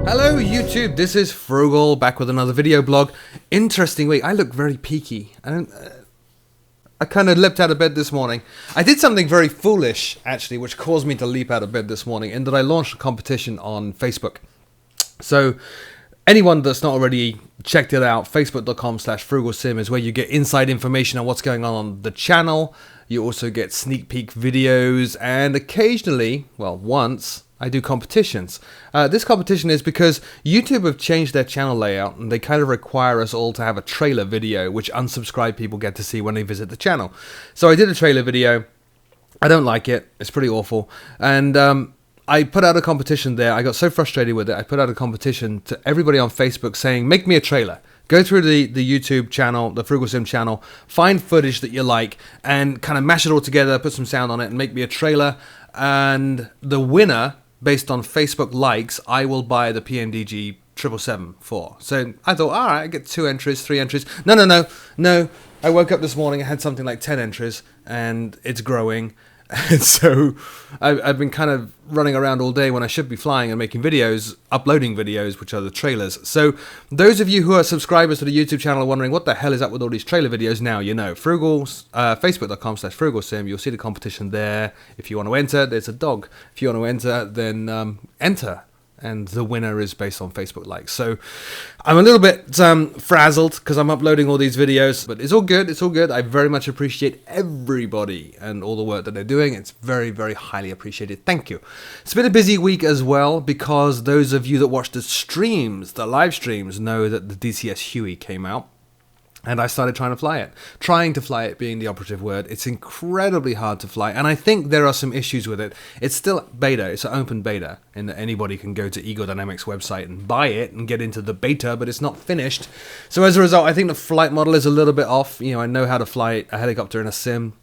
Hello YouTube, this is Frugal back with another video blog. Interesting week. I look very peaky. I kind of leapt out of bed this morning. I did something very foolish actually, which caused me to leap out of bed this morning, in that I launched a competition on Facebook. So anyone that's not already checked it out, facebook.com/FrugalSim is where you get inside information on what's going on the channel. You also get sneak peek videos, and occasionally, well, once, I do competitions. This competition is because YouTube have changed their channel layout, and they kind of require us all to have a trailer video, which unsubscribed people get to see when they visit the channel. So I did a trailer video. I don't like it. It's pretty awful. And I put out a competition there. I got so frustrated with it. I put out a competition to everybody on Facebook saying, make me a trailer. Go through the YouTube channel, the Frugal Sim channel, find footage that you like, and kind of mash it all together, put some sound on it, and make me a trailer. And the winner, based on Facebook likes, I will buy the PNDG 777 for. So I thought, all right, I get 2 entries, 3 entries. No. I woke up this morning, I had something like 10 entries, and it's growing. And so I've been kind of running around all day when I should be flying and making videos, uploading videos, which are the trailers. So those of you who are subscribers to the YouTube channel are wondering, what the hell is up with all these trailer videos? Now you know. Facebook.com/FrugalSim. You'll see the competition there. If you want to enter, there's a dog. If you want to enter, then enter. And the winner is based on Facebook likes. So I'm a little bit frazzled because I'm uploading all these videos, but it's all good. It's all good. I very much appreciate everybody and all the work that they're doing. It's very, very highly appreciated. Thank you. It's been a busy week as well, because those of you that watch the streams, the live streams, know that the DCS Huey came out. And I started trying to fly it. Trying to fly it being the operative word. It's incredibly hard to fly. And I think there are some issues with it. It's still beta. It's an open beta. And anybody can go to Ego Dynamics website and buy it and get into the beta, but it's not finished. So as a result, I think the flight model is a little bit off. You know, I know how to fly a helicopter in a sim.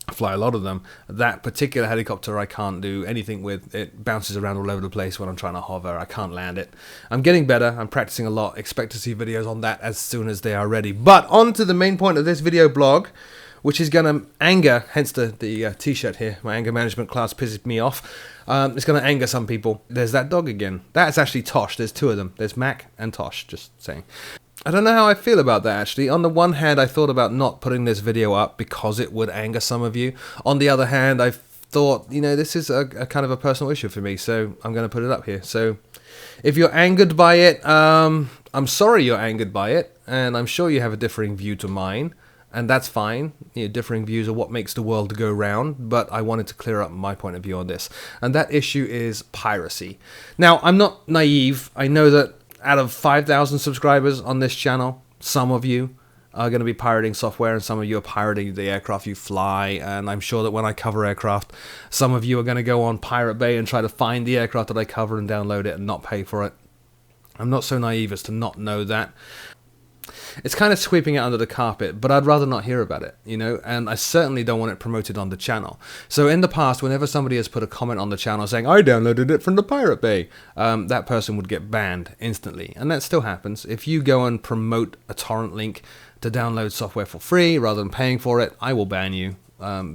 I fly a lot of them. That particular helicopter I can't do anything with. It bounces around all over the place when I'm trying to hover. I can't land it. I'm getting better. I'm practicing a lot. Expect to see videos on that as soon as they are ready. But on to the main point of this video blog, which is going to anger, hence the t-shirt here. My anger management class pisses me off. It's going to anger some people. There's that dog again. That's actually Tosh. There's 2 of them. There's Mac and Tosh, just saying. I don't know how I feel about that, actually. On the one hand, I thought about not putting this video up because it would anger some of you. On the other hand, I thought, you know, this is a kind of a personal issue for me, so I'm going to put it up here. So if you're angered by it, I'm sorry you're angered by it, and I'm sure you have a differing view to mine, and that's fine. You know, differing views are what makes the world go round, but I wanted to clear up my point of view on this. And that issue is piracy. Now, I'm not naive. I know that out of 5,000 subscribers on this channel, some of you are going to be pirating software, and some of you are pirating the aircraft you fly. And I'm sure that when I cover aircraft, some of you are going to go on Pirate Bay and try to find the aircraft that I cover and download it and not pay for it. I'm not so naive as to not know that. It's kind of sweeping it under the carpet, but I'd rather not hear about it, you know, and I certainly don't want it promoted on the channel. So in the past, whenever somebody has put a comment on the channel saying, I downloaded it from the Pirate Bay, that person would get banned instantly. And that still happens. If you go and promote a torrent link to download software for free rather than paying for it, I will ban you.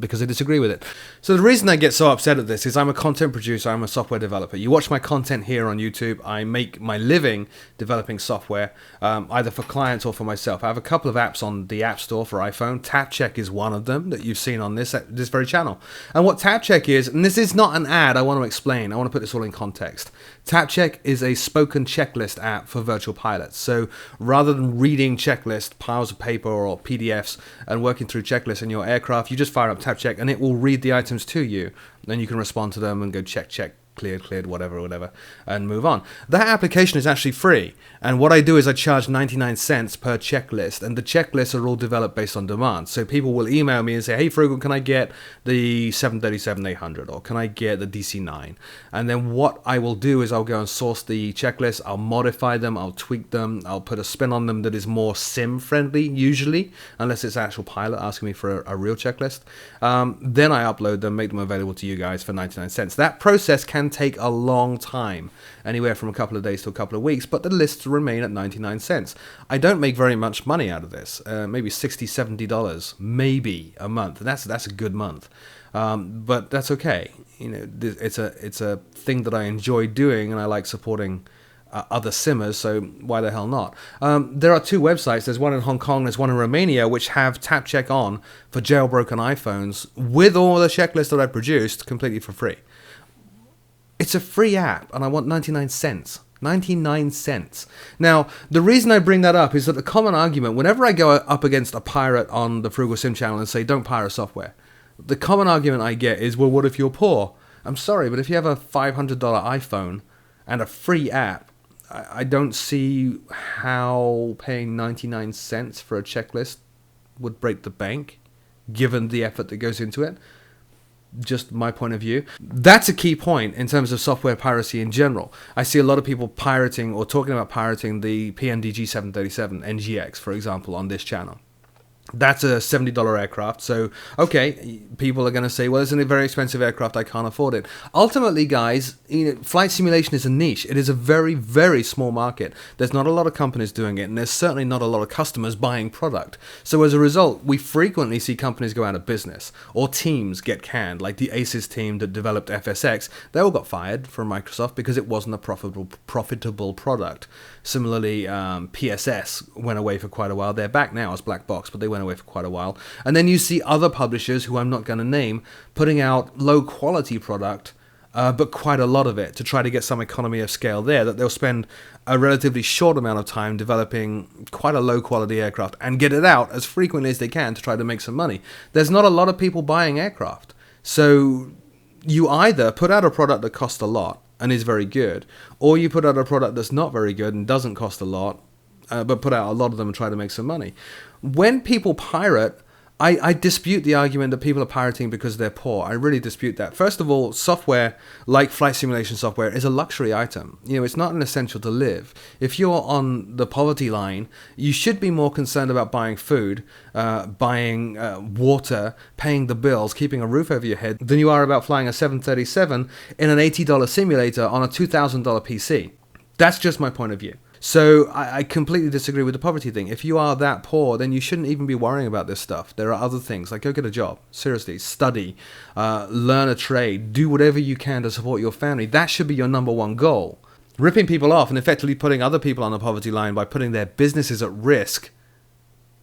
Because I disagree with it. So the reason I get so upset at this is I'm a content producer, I'm a software developer. You watch my content here on YouTube. I make my living developing software, either for clients or for myself. I have a couple of apps on the App Store for iPhone. TapCheck is one of them that you've seen on this very channel. And what TapCheck is, and this is not an ad, I want to explain. I want to put this all in context. TapCheck is a spoken checklist app for virtual pilots. So rather than reading checklist, piles of paper or PDFs, and working through checklists in your aircraft, you just fire up TapCheck and it will read the items to you. Then you can respond to them and go check, cleared, whatever, and move on. That application is actually free. And what I do is I charge 99 cents per checklist, and the checklists are all developed based on demand. So people will email me and say, hey, Frugal, can I get the 737-800, or can I get the DC-9? And then what I will do is I'll go and source the checklist, I'll modify them, I'll tweak them, I'll put a spin on them that is more sim-friendly, usually, unless it's actual pilot asking me for a real checklist. Then I upload them, make them available to you guys for 99 cents. That process can take a long time, anywhere from a couple of days to a couple of weeks, but the lists remain at 99 cents. I don't make very much money out of this, maybe $60, $70, maybe a month. That's a good month, but that's okay. You know, it's a thing that I enjoy doing, and I like supporting other simmers, so why the hell not? There are two websites. There's one in Hong Kong, there's one in Romania, which have TapCheck on for jailbroken iPhones with all the checklists that I produced completely for free. It's a free app, and I want 99 cents. 99 cents. Now, the reason I bring that up is that the common argument, whenever I go up against a pirate on the Frugal Sim channel and say, don't pirate software, the common argument I get is, well, what if you're poor? I'm sorry, but if you have a $500 iPhone and a free app, I don't see how paying 99 cents for a checklist would break the bank, given the effort that goes into it. Just my point of view. That's a key point in terms of software piracy in general. I see a lot of people pirating or talking about pirating the PNDG 737 NGX, for example, on this channel. That's a $70 aircraft, so okay, people are going to say, well, it's a very expensive aircraft, I can't afford it. Ultimately, guys, flight simulation is a niche. It is a very, very small market. There's not a lot of companies doing it, and there's certainly not a lot of customers buying product. So as a result, we frequently see companies go out of business, or teams get canned, like the ACES team that developed FSX. They all got fired from Microsoft because it wasn't a profitable product. Similarly, PSS went away for quite a while. They're back now as black box, but they went away for quite a while. And then you see other publishers, who I'm not going to name, putting out low quality product, but quite a lot of it, to try to get some economy of scale there, that they'll spend a relatively short amount of time developing quite a low quality aircraft and get it out as frequently as they can to try to make some money. There's not a lot of people buying aircraft. So you either put out a product that costs a lot and is very good, or you put out a product that's not very good and doesn't cost a lot, but put out a lot of them and try to make some money. When people pirate, I dispute the argument that people are pirating because they're poor. I really dispute that. First of all, software, like flight simulation software, is a luxury item. It's not an essential to live. If you're on the poverty line, you should be more concerned about buying food, buying water, paying the bills, keeping a roof over your head, than you are about flying a 737 in an $80 simulator on a $2,000 PC. That's just my point of view. So I completely disagree with the poverty thing. If you are that poor, then you shouldn't even be worrying about this stuff. There are other things, like go get a job. Seriously, study, learn a trade, do whatever you can to support your family. That should be your number one goal. Ripping people off and effectively putting other people on the poverty line by putting their businesses at risk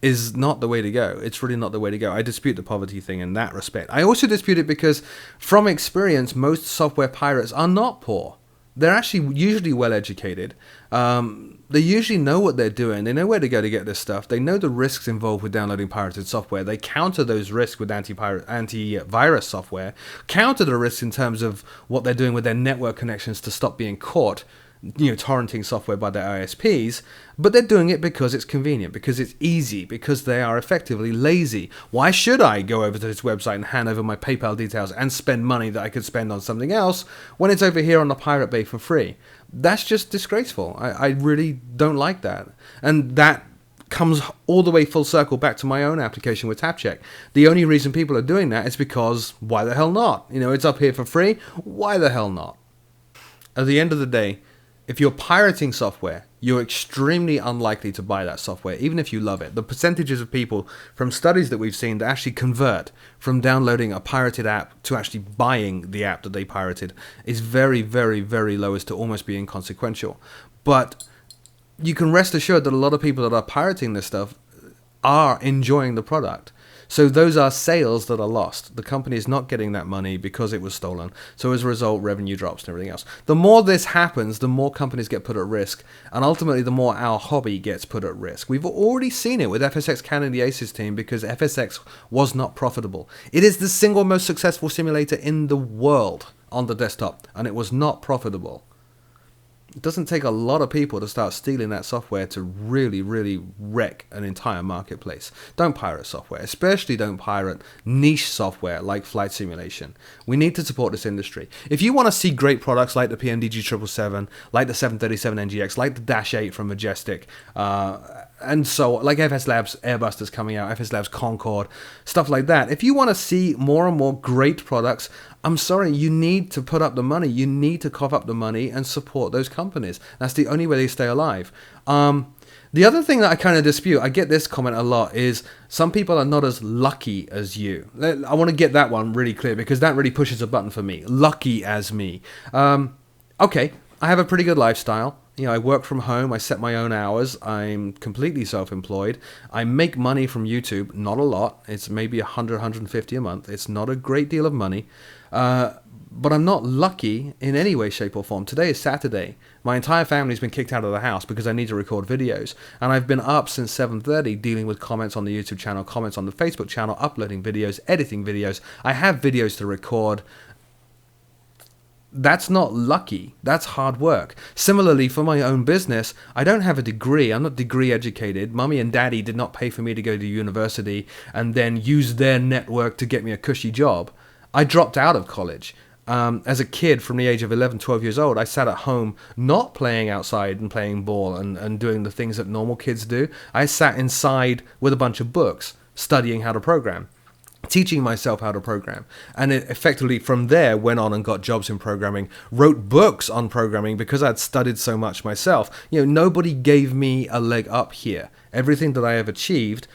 is not the way to go. It's really not the way to go. I dispute the poverty thing in that respect. I also dispute it because, from experience, most software pirates are not poor. They're actually usually well educated. They usually know what they're doing. They know where to go to get this stuff. They know the risks involved with downloading pirated software. They counter those risks with antivirus software, counter the risks in terms of what they're doing with their network connections to stop being caught, torrenting software by their ISPs, but they're doing it because it's convenient, because it's easy, because they are effectively lazy. Why should I go over to this website and hand over my PayPal details and spend money that I could spend on something else when it's over here on the Pirate Bay for free? That's just disgraceful. I really don't like that. And that comes all the way full circle back to my own application with TapCheck. The only reason people are doing that is because, why the hell not? It's up here for free. Why the hell not? At the end of the day, if you're pirating software, you're extremely unlikely to buy that software, even if you love it. The percentages of people from studies that we've seen that actually convert from downloading a pirated app to actually buying the app that they pirated is very, very, very low, as to almost be inconsequential. But you can rest assured that a lot of people that are pirating this stuff are enjoying the product. So those are sales that are lost. The company is not getting that money because it was stolen. So as a result, revenue drops and everything else. The more this happens, the more companies get put at risk. And ultimately, the more our hobby gets put at risk. We've already seen it with FSX canning the ACES team because FSX was not profitable. It is the single most successful simulator in the world on the desktop, and it was not profitable. It doesn't take a lot of people to start stealing that software to really, really wreck an entire marketplace. Don't pirate software, especially don't pirate niche software like flight simulation. We need to support this industry. If you want to see great products like the PNDG 777, like the 737 NGX, like the Dash 8 from Majestic, and so like FS Labs Airbus that's coming out, FS Labs Concorde, stuff like that. If you want to see more and more great products, I'm sorry, you need to put up the money. You need to cough up the money and support those companies. That's the only way they stay alive. The other thing that I kind of dispute, I get this comment a lot, is some people are not as lucky as you. I want to get that one really clear because that really pushes a button for me. Lucky as me. Okay, I have a pretty good lifestyle. You know, I work from home. I set my own hours. I'm completely self-employed. I make money from YouTube, not a lot. It's maybe 100, 150 a month. It's not a great deal of money. But I'm not lucky in any way, shape, or form. Today is Saturday. My entire family's been kicked out of the house because I need to record videos. And I've been up since 7:30 dealing with comments on the YouTube channel, comments on the Facebook channel, uploading videos, editing videos. I have videos to record. That's not lucky. That's hard work. Similarly, for my own business, I don't have a degree. I'm not degree educated. Mummy and daddy did not pay for me to go to university and then use their network to get me a cushy job. I dropped out of college. As a kid from the age of 11, 12 years old, I sat at home not playing outside and playing ball and doing the things that normal kids do. I sat inside with a bunch of books, studying how to program, teaching myself how to program. And it effectively from there went on and got jobs in programming, wrote books on programming because I'd studied so much myself. You know, nobody gave me a leg up here. Everything that I have achieved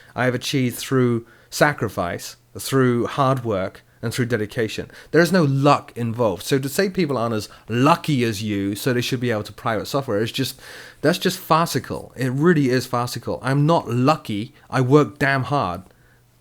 through sacrifice, through hard work, and through dedication. There is no luck involved. So to say people aren't as lucky as you, so they should be able to pirate software, that's just farcical. It really is farcical. I'm not lucky. I work damn hard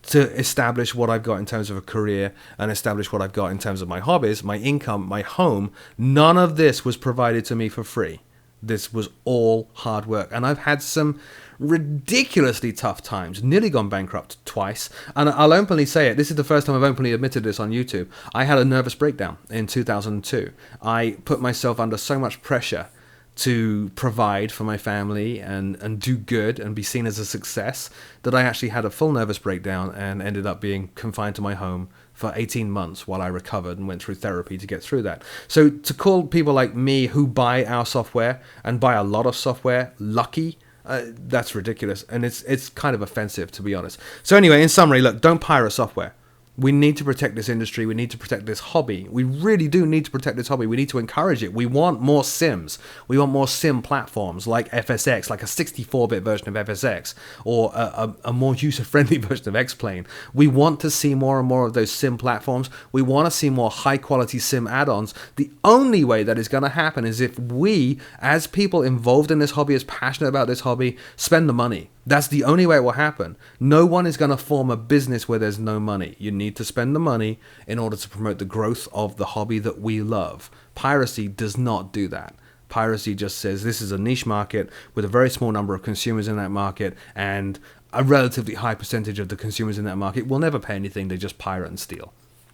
to establish what I've got in terms of a career and establish what I've got in terms of my hobbies, my income, my home. None of this was provided to me for free. This was all hard work. And I've had some ridiculously tough times, nearly gone bankrupt twice. And I'll openly say it. This is the first time I've openly admitted this on YouTube. I had a nervous breakdown in 2002. I put myself under so much pressure to provide for my family and do good and be seen as a success that I actually had a full nervous breakdown and ended up being confined to my home for 18 months while I recovered and went through therapy to get through that. So to call people like me who buy our software and buy a lot of software lucky, that's ridiculous. And it's kind of offensive, to be honest. So anyway, in summary, look, don't pirate software. We need to protect this industry. We need to protect this hobby. We really do need to protect this hobby. We need to encourage it. We want more sims. We want more sim platforms like FSX, like a 64-bit version of FSX, or a more user-friendly version of X-Plane. We want to see more and more of those sim platforms. We want to see more high-quality sim add-ons. The only way that is going to happen is if we, as people involved in this hobby, as passionate about this hobby, spend the money. That's the only way it will happen. No one is going to form a business where there's no money. You need to spend the money in order to promote the growth of the hobby that we love. Piracy does not do that. Piracy just says this is a niche market with a very small number of consumers in that market, and a relatively high percentage of the consumers in that market will never pay anything. They just pirate and steal.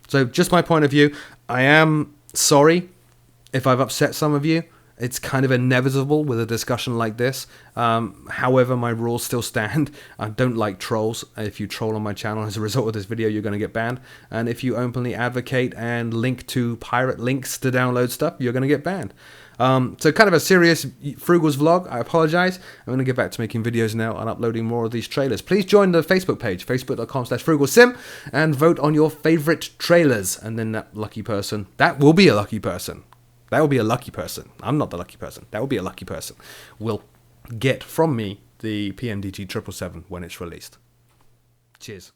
So just my point of view. I am sorry if I've upset some of you. It's kind of inevitable with a discussion like this. However, my rules still stand. I don't like trolls. If you troll on my channel as a result of this video, you're going to get banned. And if you openly advocate and link to pirate links to download stuff, you're going to get banned. So kind of a serious Frugle's vlog. I apologize. I'm going to get back to making videos now and uploading more of these trailers. Please join the Facebook page, facebook.com/FroogleSim, and vote on your favorite trailers. And then that lucky person, that will be a lucky person. That will be a lucky person. I'm not the lucky person. That will be a lucky person. Will get from me the PMDG 777 when it's released. Cheers.